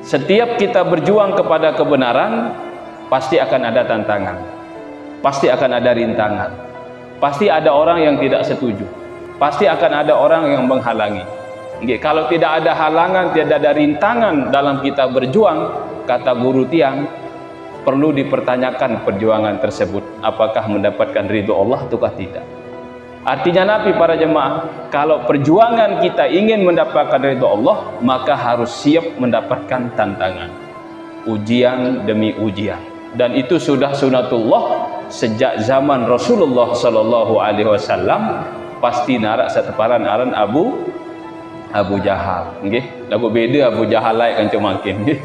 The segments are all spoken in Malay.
Setiap kita berjuang kepada kebenaran, pasti akan ada tantangan, pasti akan ada rintangan, pasti ada orang yang tidak setuju, pasti akan ada orang yang menghalangi. Kalau tidak ada halangan, tidak ada rintangan dalam kita berjuang, kata guru tiang, perlu dipertanyakan perjuangan tersebut, apakah mendapatkan ridho Allah ataukah tidak. Artinya Nabi, para jemaah, kalau perjuangan kita ingin mendapatkan ridho Allah, maka harus siap mendapatkan tantangan, ujian demi ujian. Dan itu sudah sunatullah sejak zaman Rasulullah Sallallahu Alaihi Wasallam. Pasti narak seteparan aran Abu Jahal, nggih. Lagu beda Abu Jahal lain kan cuma makin, nggih.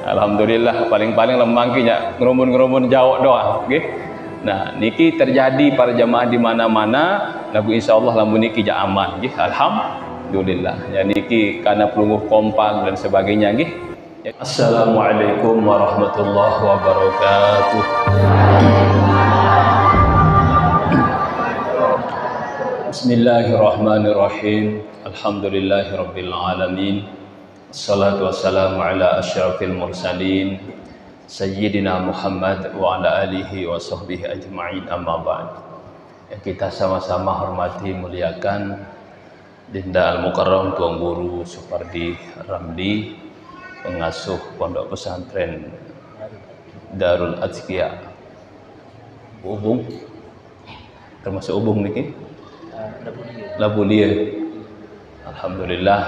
Alhamdulillah paling-paling lembang kinya ngerumun-ngerumun jauh doa, nggih. Nah, niki terjadi para jemaah di mana-mana, lagu insyaallah lamun niki ja aman, nggih. Alhamdulillah. Ya niki karena pelunguh kompak dan sebagainya, nggih. Assalamualaikum warahmatullahi wabarakatuh. Bismillahirrahmanirrahim. Alhamdulillahirabbil alamin. Assalatu wassalamu ala asyrafil mursalin Sayyidina Muhammad wa ala alihi wa sahbihi ajma'in, amma ba'd. Yang kita sama-sama hormati, muliakan Dinda Al-Mukarram Tuan Guru Supardi Ramli, pengasuh Pondok Pesantren Darul Azkia Ubung, termasuk Ubung niki Labulia. Alhamdulillah,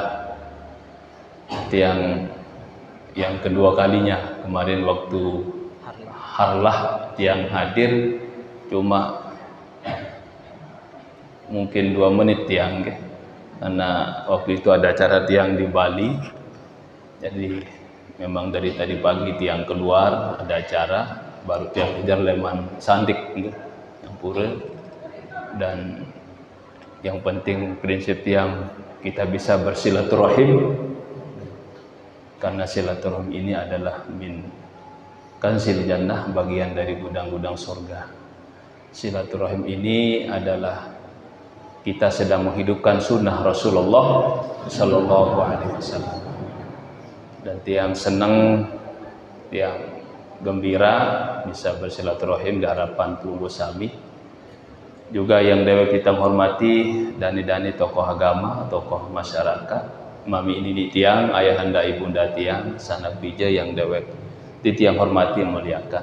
yang kedua kalinya. Kemarin waktu harlah tiang hadir cuma mungkin 2 menit tiang, karena waktu itu ada acara tiang di Bali. Jadi memang dari tadi pagi tiang keluar ada acara, baru tiang kejar leman sandik yang pura. Dan yang penting prinsip tiang kita bisa bersilaturahim, karena silaturahim ini adalah min kanzil jannah, bagian dari gudang-gudang surga. Silaturahim ini adalah kita sedang menghidupkan sunnah Rasulullah Sallallahu Alaihi Wasallam. Dan tiang senang, tiang gembira bisa bersilaturahim di harapan Tunggu Sami. Juga yang dewek kita hormati dani-dani tokoh agama, tokoh masyarakat, mami ini tiang, ayahanda ibunda tiang, sanak bija yang dewek di tiang hormati muliakan.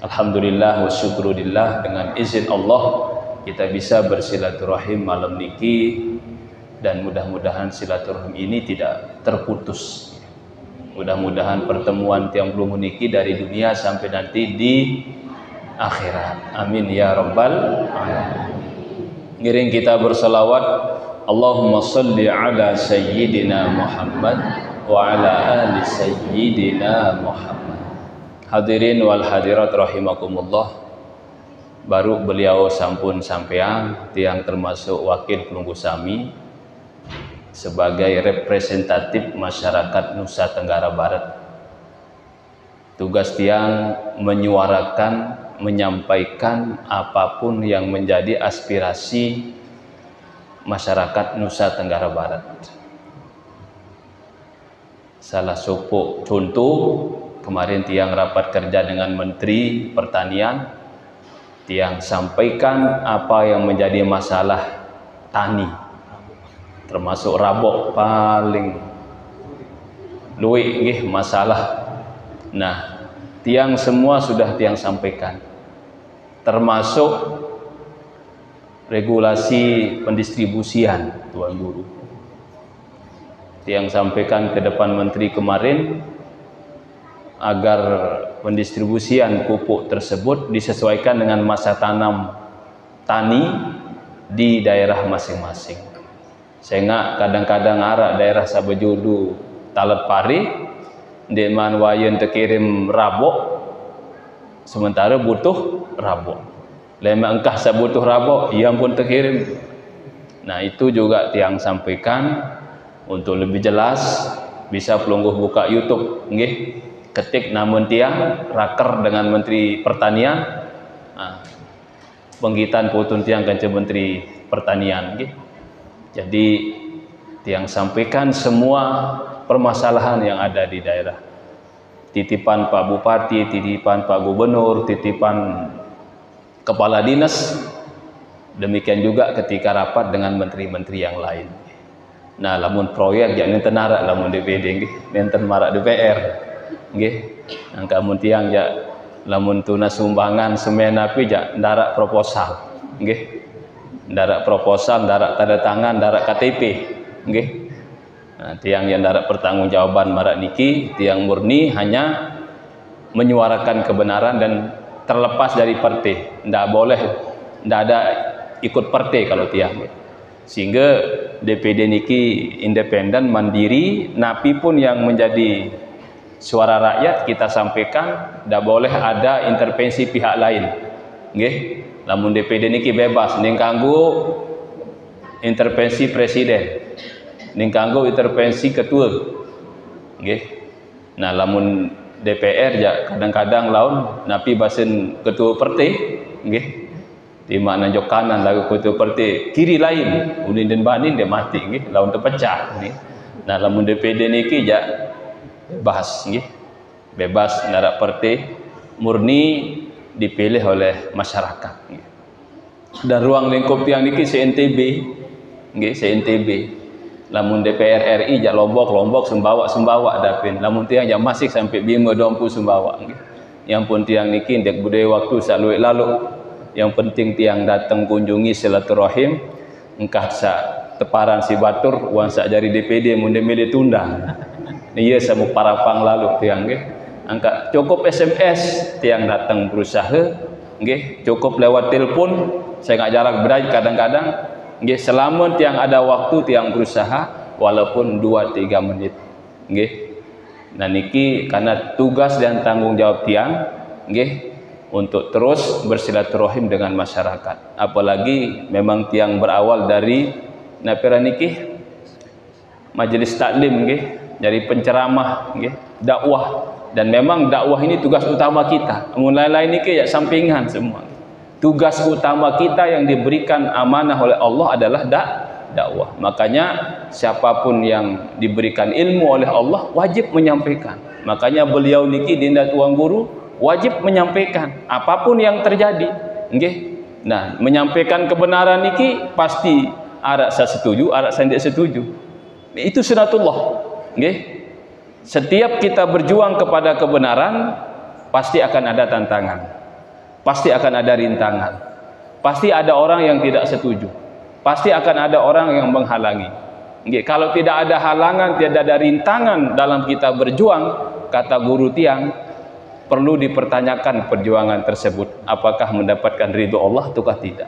Alhamdulillah wa syukurillah, dengan izin Allah kita bisa bersilaturahim malam niki, dan mudah-mudahan silaturahim ini tidak terputus. Mudah-mudahan pertemuan tiang belum niki dari dunia sampai nanti di akhirat. Amin ya rabbal alamin. Ngiring kita berselawat, Allahumma salli ala sayyidina Muhammad wa ala ali sayyidina Muhammad. Hadirin wal hadirat rahimakumullah. Baru beliau sampun sampean, tiang termasuk wakil pelunggu sami sebagai representatif masyarakat Nusa Tenggara Barat. Tugas tiang menyuarakan, menyampaikan apapun yang menjadi aspirasi masyarakat Nusa Tenggara Barat. Salah satu contoh, kemarin tiang rapat kerja dengan Menteri Pertanian, tiang sampaikan apa yang menjadi masalah tani, termasuk rabok paling luwih masalah. Nah, tiang semua sudah tiang sampaikan, termasuk regulasi pendistribusian, Tuan Guru. Tiang sampaikan ke depan Menteri kemarin agar pendistribusian pupuk tersebut disesuaikan dengan masa tanam tani di daerah masing-masing. Sehingga kadang-kadang arak daerah Sabejudu, Talat Pari, di man wayen terkirim rabok, sementara butuh rabok. Lema engkah sabutuh rabok, ia pun terkirim. Nah, itu juga tiang sampaikan. Untuk lebih jelas bisa pelungguh buka YouTube, nggih, ketik namun tiang raker dengan Menteri Pertanian. Nah, penggitan putun tiang kanca Menteri Pertanian, nggih. Jadi tiang sampaikan semua permasalahan yang ada di daerah titipan Pak Bupati, titipan Pak Gubernur, titipan kepala dinas, demikian juga ketika rapat dengan menteri-menteri yang lain. Nah, lamun proyek ya nenten narak lamun DPD nggih, nenten marak DPR nggih. Angka mun tiang ya lamun tuna sumbangan semen api ja ndarak proposal nggih. Ndarak proposal, ndarak tanda tangan, ndarak KTP nggih. Nah, tiang yang ndarak pertanggungjawaban marak niki, tiang murni hanya menyuarakan kebenaran dan terlepas dari partai. Ndak boleh, ndak ada ikut partai kalau tiang. Sehingga DPD niki independen, mandiri, napi pun yang menjadi suara rakyat kita sampaikan, ndak boleh ada intervensi pihak lain. Nggih. Lamun DPD niki bebas ning kanggo intervensi presiden. Ning kanggo intervensi ketua. Nggih. Nah, lamun DPR ya kadang-kadang laun napi basen ketua partai nggih. Di mana jok kanan lagu ketua partai, kiri lain unin dan banin dia mati nggih, laun terpecah nggih. Nah, lamun DPD niki ya bebas nggih. Bebas ndarak partai, murni dipilih oleh masyarakat nggih. Dan ruang lingkup tiang niki se-NTB nggih, se-NTB. Lamun DPR RI jak Lombok sumbawa dapin. Lamun tiang jak masih sampai Bima dompu sumbawa nggih. Yang pun tiang niki ndek budaya waktu sak luwih lalu. Yang penting tiang datang kunjungi silaturahim, engkah sak teparan si batur uang sak jari DPD mun demile tunda. Iya samu parapang lalu tiang nggih. Angka cukup SMS tiang datang berusaha nggih, cukup lewat telepon saya nggak jarak berai kadang-kadang nggih, selama tiang ada waktu tiang berusaha walaupun 2-3 menit nggih. Nah niki karena tugas dan tanggung jawab tiang nggih untuk terus bersilaturahim dengan masyarakat. Apalagi memang tiang berawal dari napira niki majelis taklim nggih, dari penceramah nggih, dakwah. Dan memang dakwah ini tugas utama kita. Mulai lain niki ya sampingan semua. Tugas utama kita yang diberikan amanah oleh Allah adalah dakwah. Makanya siapapun yang diberikan ilmu oleh Allah wajib menyampaikan. Makanya beliau niki dinda tuang guru wajib menyampaikan apapun yang terjadi. Nggih. Nah, menyampaikan kebenaran niki pasti ada saya setuju, ada saya tidak setuju. Itu sunatullah. Nggih. Setiap kita berjuang kepada kebenaran pasti akan ada tantangan. Pasti akan ada rintangan. Pasti ada orang yang tidak setuju. Pasti akan ada orang yang menghalangi. Nggih, kalau tidak ada halangan, tidak ada rintangan dalam kita berjuang, kata guru tiang, perlu dipertanyakan perjuangan tersebut apakah mendapatkan ridho Allah ataukah tidak.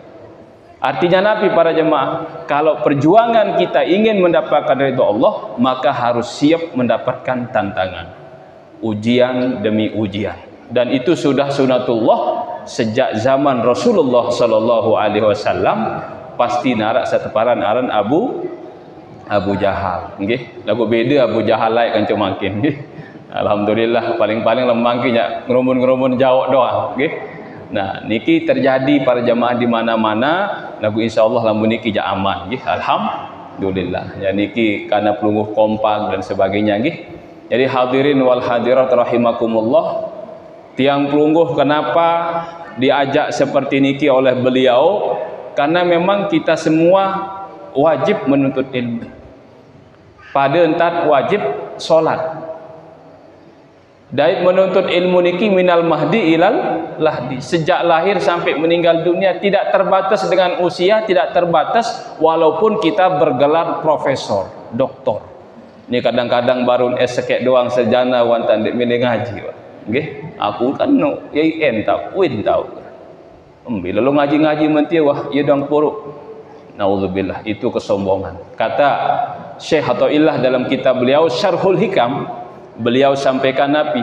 Artinya Nabi, para jemaah, kalau perjuangan kita ingin mendapatkan ridho Allah, maka harus siap mendapatkan tantangan, ujian demi ujian. Dan itu sudah sunatullah sejak zaman Rasulullah sallallahu alaihi wasallam. Pasti narak seteparan aran Abu Jahal nggih. Lagu beda Abu Jahal lain kan cumakin nggih. Alhamdulillah paling-paling lembangnya ngerumun-ngerumun jawab doa nggih. Nah, niki terjadi para jamaah di mana-mana, lagu insyaallah lamun niki ja aman nggih. Alhamdulillah. Ya niki karena pelungguh kompak dan sebagainya nggih. Jadi hadirin wal hadirat rahimakumullah, tiang pelungguh kenapa diajak seperti niki oleh beliau? Karena memang kita semua wajib menuntut ilmu. Pada entat wajib solat. Daid menuntut ilmu niki minal mahdi ilal lahdi. Sejak lahir sampai meninggal dunia, tidak terbatas dengan usia, tidak terbatas walaupun kita bergelar profesor, doktor. Ini kadang-kadang baru sekek doang sejana wantan dek milih ngaji. Nggih, aku kan no YN tau, win tau. Bila lo ngaji-ngaji mentia wah ia dang puruk. Nauzubillah, itu kesombongan. Kata Syekh Athaillah dalam kitab beliau Syarhul Hikam, beliau sampaikan Nabi,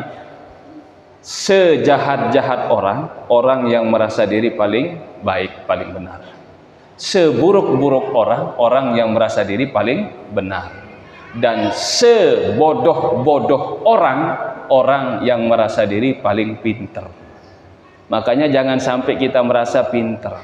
sejahat-jahat orang yang merasa diri paling baik, paling benar. Seburuk-buruk orang yang merasa diri paling benar. Dan sebodoh-bodoh orang yang merasa diri paling pintar. Makanya jangan sampai kita merasa pintar.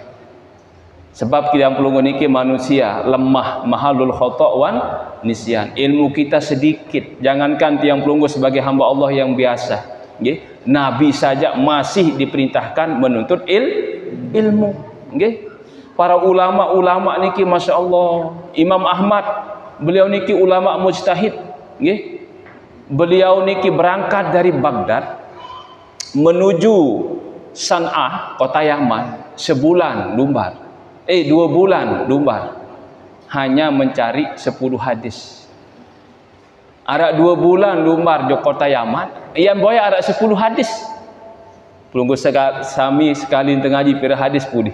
Sebab tiang pelunggu niki manusia lemah, mahalul khata' wan nisyan. Ilmu kita sedikit. Jangankan tiang pelunggu sebagai hamba Allah yang biasa, nggih. Nabi saja masih diperintahkan menuntut ilmu, nggih. Para ulama-ulama niki Masya Allah. Imam Ahmad, beliau niki ulama mujtahid, nggih. Beliau niki berangkat dari Baghdad menuju San'ah, kota Yaman, sebulan lumbar. 2 bulan lumbar hanya mencari 10 hadis. Ada 2 bulan lumbar di kota Yaman, yang boya ada 10 hadis. Pelunggu sami sekali tengaji pira hadis pulih.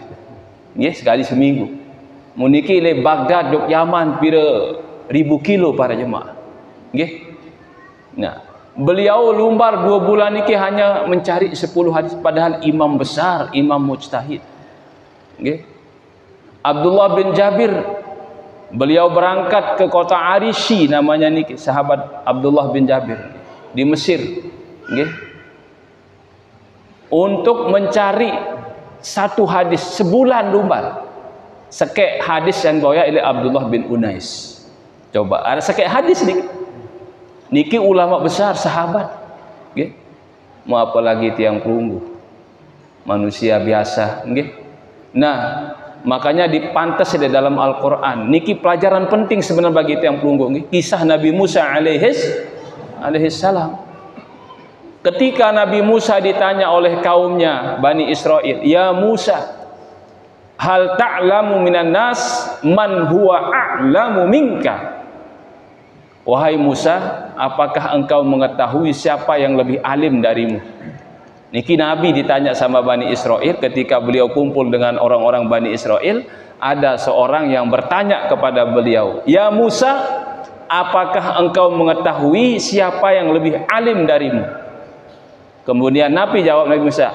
Nggih, sekali seminggu. Muniki le Baghdad dok Yaman pira ribu kilo para jemaah. Nggih. Nah, beliau lumbar 2 bulan niki hanya mencari 10 hadis, padahal imam besar, imam mujtahid. Nggih. Abdullah bin Jabir, beliau berangkat ke kota Arishi, namanya niki sahabat Abdullah bin Jabir di Mesir, nggih, untuk mencari 1 hadis sebulan lumbar. Sekek hadis yang boya oleh Abdullah bin Unais. Coba ada sekek hadis niki ulama besar sahabat, nggih. Mau apa lagi tiang pelunggu, manusia biasa, nggih. Nah, makanya dipantas di dalam Al-Quran niki pelajaran penting sebenarnya bagi tiang pelunggu, kisah Nabi Musa alaihis salam. Ketika Nabi Musa ditanya oleh kaumnya Bani Israel, ya Musa, hal ta'lamu minan nas man huwa a'lamu minka. Wahai Musa, apakah engkau mengetahui siapa yang lebih alim darimu? Niki Nabi ditanya sama Bani Israel. Ketika beliau kumpul dengan orang-orang Bani Israel, ada seorang yang bertanya kepada beliau, ya Musa, apakah engkau mengetahui siapa yang lebih alim darimu? Kemudian Nabi jawab, Nabi Musa,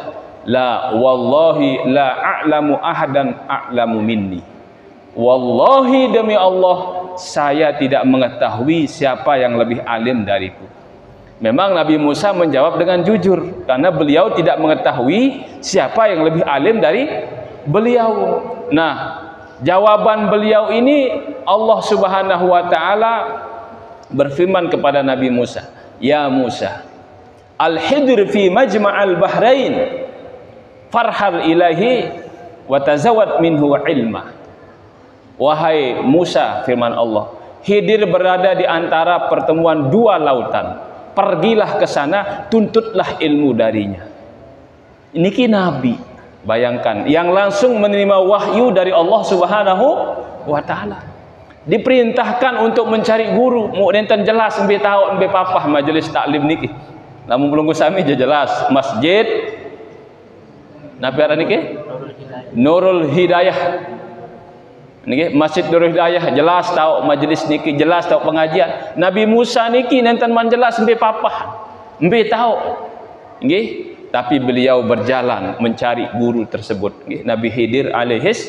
la wallahi la a'lamu ahadan a'lamu minni. Wallahi demi Allah, saya tidak mengetahui siapa yang lebih alim dariku. Memang Nabi Musa menjawab dengan jujur, karena beliau tidak mengetahui siapa yang lebih alim dari beliau. Nah, jawaban beliau ini Allah Subhanahu wa taala berfirman kepada Nabi Musa, ya Musa, al-hidr fi majma'al bahrain farhal ilahi wa tazawwad minhu ilma. Wahai Musa, firman Allah, Khidir berada di antara pertemuan 2 lautan. Pergilah ke sana, tuntutlah ilmu darinya. Niki Nabi, bayangkan, yang langsung menerima wahyu dari Allah Subhanahu wa taala. Diperintahkan untuk mencari guru, mau nenten jelas embe tahu embe papah majelis taklim niki. Namun belum sami jelas masjid napa ada niki? Nurul Hidayah. Niki Masjid Nurul Hidayah jelas tahu majelis niki, jelas tahu pengajian. Nabi Musa niki nenten man jelas embe papah, embe tahu. Nggih, tapi beliau berjalan mencari guru tersebut, nggih. Nabi Khidir alaihis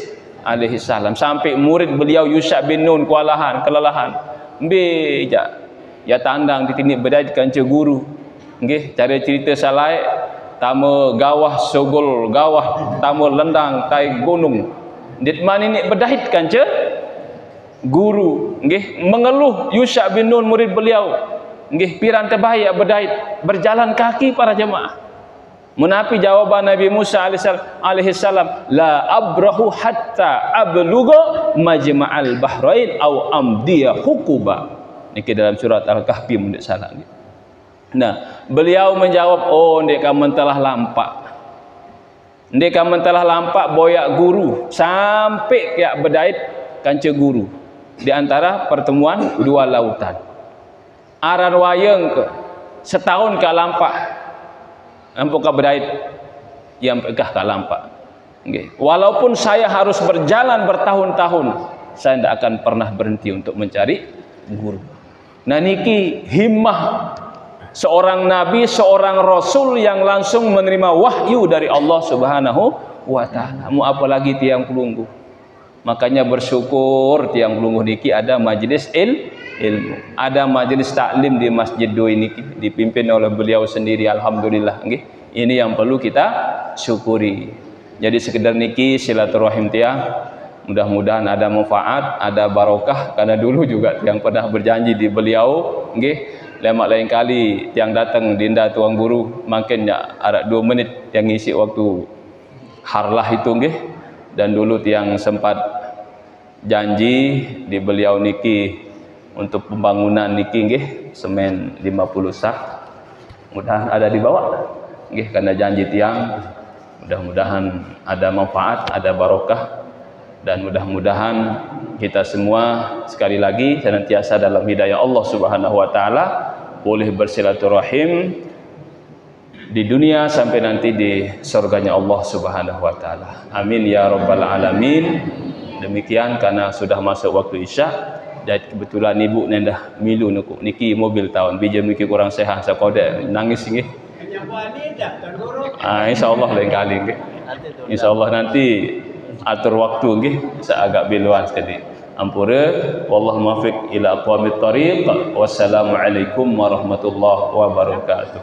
salam, sampai murid beliau Yusha bin Nun kelelahan. Embe ya tandang ditini bedai kanca guru. Nggih, cara cerita salai tamu gawah sogol gawah tamu lendang tai gunung. Ditman ini berdahit kanca guru, nggih, mengeluh Yusha bin Nun murid beliau, nggih, piran terbahaya berdahit, berjalan kaki para jemaah. Menapi jawaban Nabi Musa alaihissalam, la abrahu hatta ablugha majma'al bahrain au amdiya hukuba. Niki dalam surat Al-Kahfi mundik salah. Nah, beliau menjawab, oh ndek kamu telah lampak. Ndek kamu telah lampak boyak guru sampai ya berdait kanca guru di antara pertemuan 2 lautan. Aran wayang ke setahun ka lampak. Ampun ka berdait yang pegah ka lampak. Okay. Walaupun saya harus berjalan bertahun-tahun, saya tidak akan pernah berhenti untuk mencari guru. Nah niki himmah seorang nabi, seorang rasul yang langsung menerima wahyu dari Allah Subhanahu wa taala. Mau apalagi tiang pelunggu. Makanya bersyukur tiang pelunggu niki ada majelis ilmu. Ada majelis taklim di Masjid Doi niki dipimpin oleh beliau sendiri, alhamdulillah nggih. Ini yang perlu kita syukuri. Jadi sekedar niki silaturahim tiang Mudah-mudahan ada manfaat, ada barokah, karena dulu juga yang pernah berjanji di beliau nggih, lemak lain kali yang datang dinda tuang guru makin ada 2 menit yang ngisi waktu harlah itu nggih. Dan dulu tiang sempat janji di beliau niki untuk pembangunan niki nggih semen 50 sak. Mudah ada dibawa nggih, karena janji tiang. Mudah-mudahan ada manfaat, ada barokah, dan mudah-mudahan kita semua sekali lagi senantiasa dalam hidayah Allah Subhanahu wa taala, boleh bersilaturahim di dunia sampai nanti di surganya Allah Subhanahu wa taala. Amin ya rabbal alamin. Demikian karena sudah masuk waktu Isya dan kebetulan ibu nendah milu niki mobil tahun bija niki kurang sehat sakode nangis nggih. Insyaallah lain kali nggih. Insyaallah nanti atur waktu nggih seagak biluan sekali. Ampura wallahu muwaffiq ila aqwamit thariq. Wassalamualaikum warahmatullahi wabarakatuh.